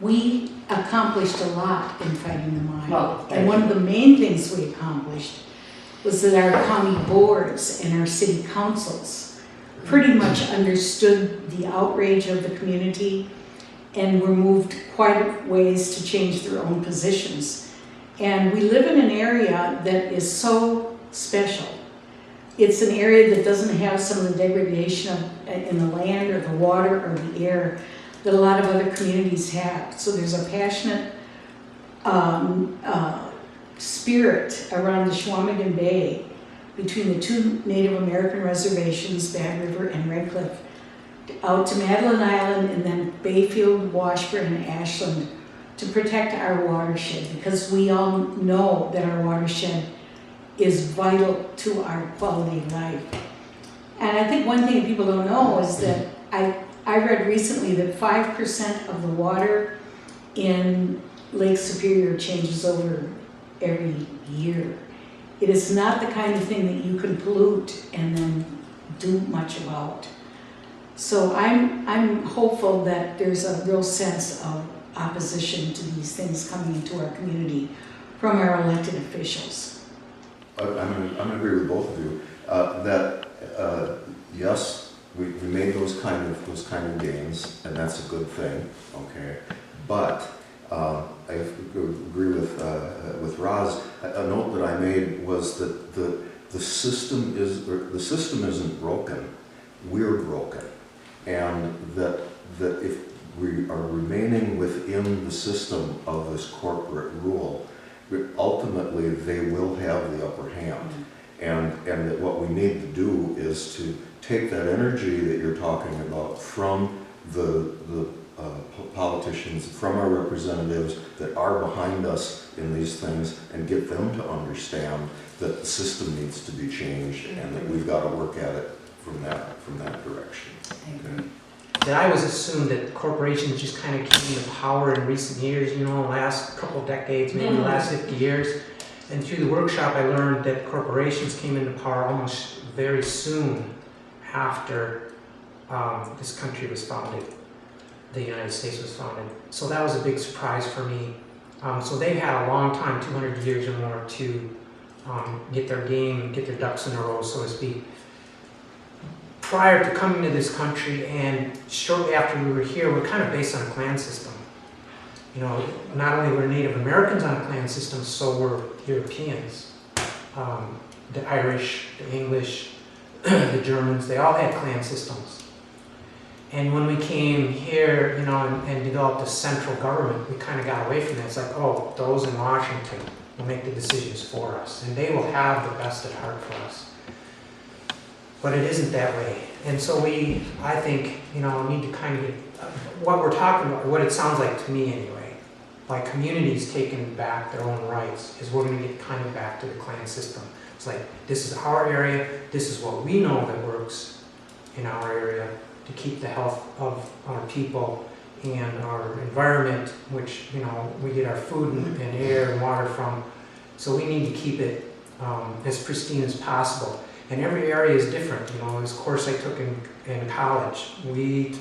we accomplished a lot in fighting the mine. Well, and one of the main things we accomplished was that our county boards and our city councils pretty much understood the outrage of the community and were moved quite a ways to change their own positions. And we live in an area that is so special. It's an area that doesn't have some of the degradation in the land or the water or the air that a lot of other communities have. So there's a passionate spirit around the Chequamegon Bay between the two Native American reservations, Bad River and Red Cliff, out to Madeline Island and then Bayfield, Washburn, and Ashland to protect our watershed, because we all know that our watershed is vital to our quality of life. And I think one thing people don't know is that I read recently that 5% of the water in Lake Superior changes over every year. It is not the kind of thing that you can pollute and then do much about. So I'm hopeful that there's a real sense of opposition to these things coming into our community from our elected officials. I'm going to agree with both of you that yes, we made those kind of gains, and that's a good thing. Okay, but I agree with Roz. A note that I made was that the system isn't broken. We're broken, and that if we are remaining within the system of this corporate rule, ultimately they will have the upper hand. And that what we need to do is to take that energy that you're talking about from the politicians, from our representatives that are behind us in these things, and get them to understand that the system needs to be changed and that we've got to work at it from that direction. Okay. That I always assumed that corporations just kind of came into power in recent years, you know, last couple decades, maybe the last 50 years. And through the workshop, I learned that corporations came into power almost very soon after this country was founded, the United States was founded. So that was a big surprise for me. So they've had a long time, 200 years or more, to get their game, get their ducks in a row, so to speak. Prior to coming to this country and shortly after we were here, we're kind of based on a clan system. You know, not only were Native Americans on a clan system, so were Europeans. The Irish, the English, the Germans, they all had clan systems. And when we came here, you know, and developed a central government, we kind of got away from that. It's like, oh, those in Washington will make the decisions for us, and they will have the best at heart for us. But it isn't that way. And so I think, you know, need to kind of get, what we're talking about, what it sounds like to me anyway, like communities taking back their own rights, is we're going to get kind of back to the clan system. It's like, this is our area, this is what we know that works in our area to keep the health of our people and our environment, which, you know, we get our food and air and water from. So we need to keep it as pristine as possible. And every area is different. You know, this course I took in college, we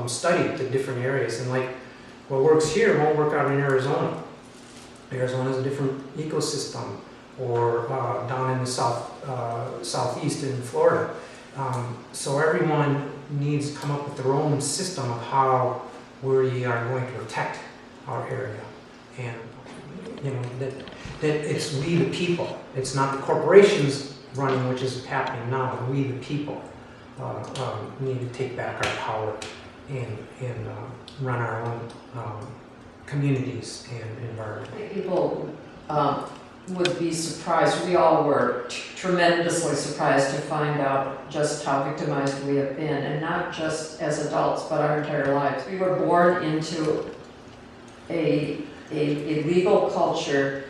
studied the different areas, and like what works here won't work out in Arizona. Arizona is a different ecosystem, or down in the southeast in Florida. So everyone needs to come up with their own system of how we are going to protect our area, and you know that it's we the people. It's not the corporations running, which is happening now, but we the people need to take back our power and run our own communities and environment. I think people would be surprised. We all were tremendously surprised to find out just how victimized we have been, and not just as adults, but our entire lives. We were born into a legal culture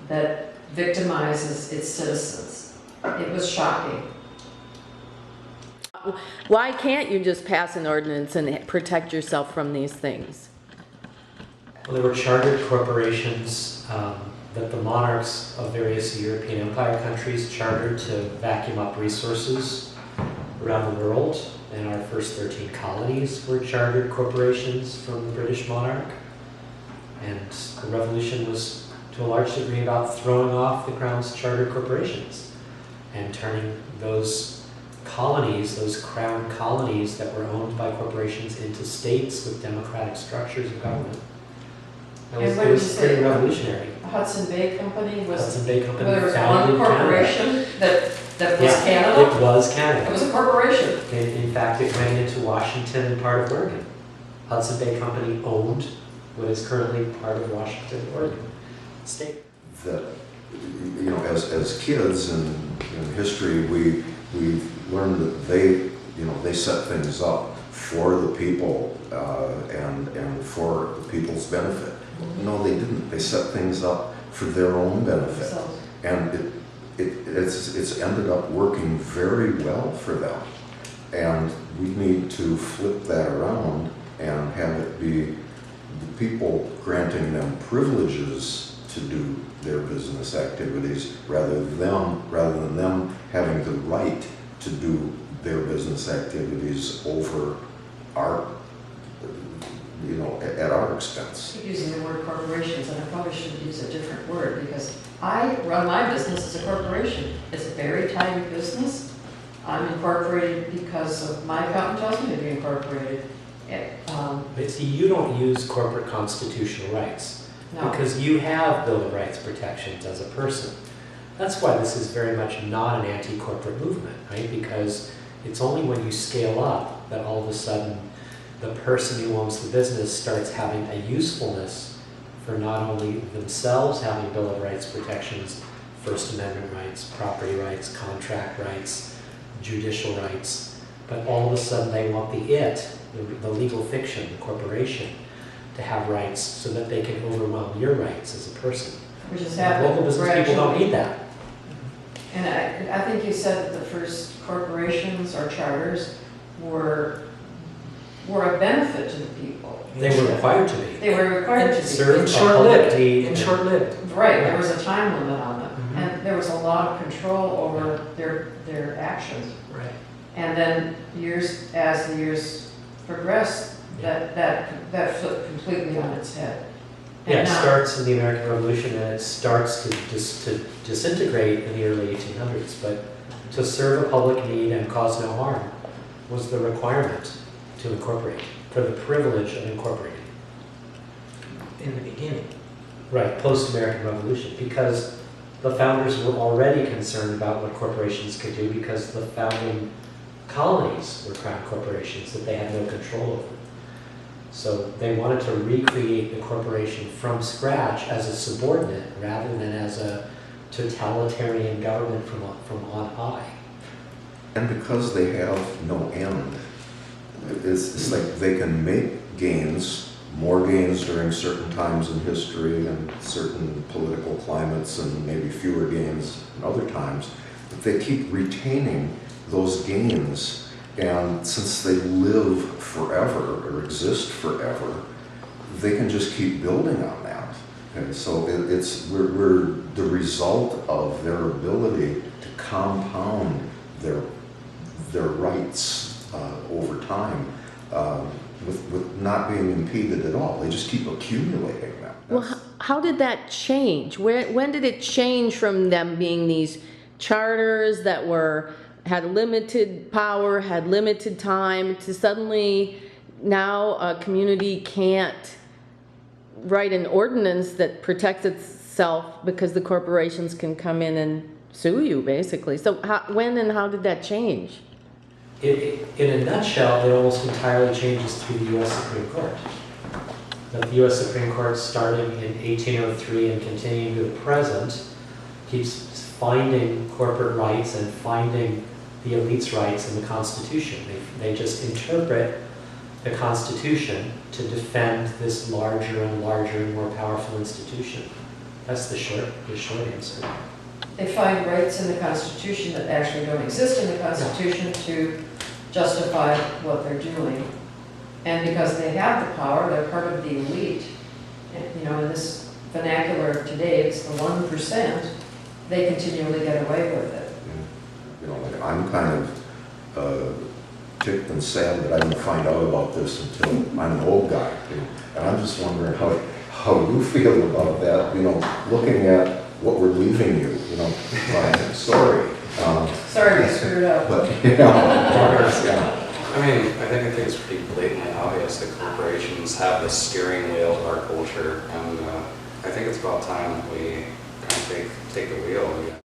that victimizes its citizens. It was shocking. Why can't you just pass an ordinance and protect yourself from these things? Well, there were chartered corporations that the monarchs of various European Empire countries chartered to vacuum up resources around the world. And our first 13 colonies were chartered corporations from the British monarch. And the revolution was to a large degree about throwing off the crown's chartered corporations and turning those colonies, those crown colonies that were owned by corporations, into states with democratic structures of government. It And what did you was pretty say? revolutionary. Hudson Bay Company was, Hudson Bay Company there was founded one in Canada. corporation that was Yeah, Canada? it was It Canada. was a corporation. In fact, it went into Washington and part of Oregon. Hudson Bay Company owned what is currently part of Washington, Oregon state. That, you know, as kids in history, we learned that they set things up for the people and for the people's benefit. No, they didn't. They set things up for their own benefit, So, and it's ended up working very well for them. And we need to flip that around and have it be the people granting them privileges to do their business activities rather than them having the right to do their business activities over our, at our expense. I keep using the word corporations, and I probably should use a different word, because I run my business as a corporation. It's a very tiny business. I'm incorporated because of my accountant tells me to be incorporated. But see, you don't use corporate constitutional rights No, because you have Bill of Rights protections as a person. That's why this is very much not an anti-corporate movement, right? Because it's only when you scale up that all of a sudden the person who owns the business starts having a usefulness for not only themselves having Bill of Rights protections, First Amendment rights, property rights, contract rights, judicial rights, but all of a sudden they want the legal fiction, the corporation, to have rights so that they can overwhelm your rights as a person. which has happened. Local business people don't need that. And I think you said that the first corporations or charters were a benefit to the people. They were required to be. They were required to be. Serve And a short-lived, public need. and short-lived. Right, there was a time limit on it, Mhm. and there was a lot of control over their actions. Right. And then as the years progressed, that flipped completely on its head. Yeah, it And now- starts in the American Revolution and it starts to disintegrate in the early 1800s. But to serve a public need and cause no harm was the requirement to incorporate, for the privilege of incorporating. In the beginning. Right, post-American Revolution, because the founders were already concerned about what corporations could do because the founding colonies were crown corporations that they had no control over. So they wanted to recreate the corporation from scratch as a subordinate rather than as a totalitarian government from on high. And because they have no end, it's like they can make gains, more gains during certain times in history and certain political climates, and maybe fewer gains in other times, but they keep retaining those gains. And since they live forever or exist forever, they can just keep building on that. And so we're the result of their ability to compound their rights over time with not being impeded at all. They just keep accumulating them. Well, how did that change? When did it change from them being these charters that had limited power, had limited time, to suddenly now a community can't write an ordinance that protects itself because the corporations can come in and sue you, basically? So when and how did that change? In a nutshell, it almost entirely changes through the U.S. Supreme Court. The U.S. Supreme Court, starting in 1803 and continuing to the present, keeps finding corporate rights and finding the elite's rights in the Constitution. They just interpret the Constitution to defend this larger and larger and more powerful institution. That's the short answer. They find rights in the Constitution that actually don't exist in the Constitution to justify what they're doing. And because they have the power, they're part of the elite. And, in this vernacular of today, it's the 1%, they continually get away with it. Like I'm kind of ticked and sad that I didn't find out about this until I'm an old guy. And I'm just wondering how how you feel about that, you know, looking at what we're leaving you, you know, sorry. Sorry we screwed up. But, you know, yeah. I mean, I think it's pretty blatantly obvious that corporations have the steering wheel of our culture, and I think it's about time that we kind of take the wheel again.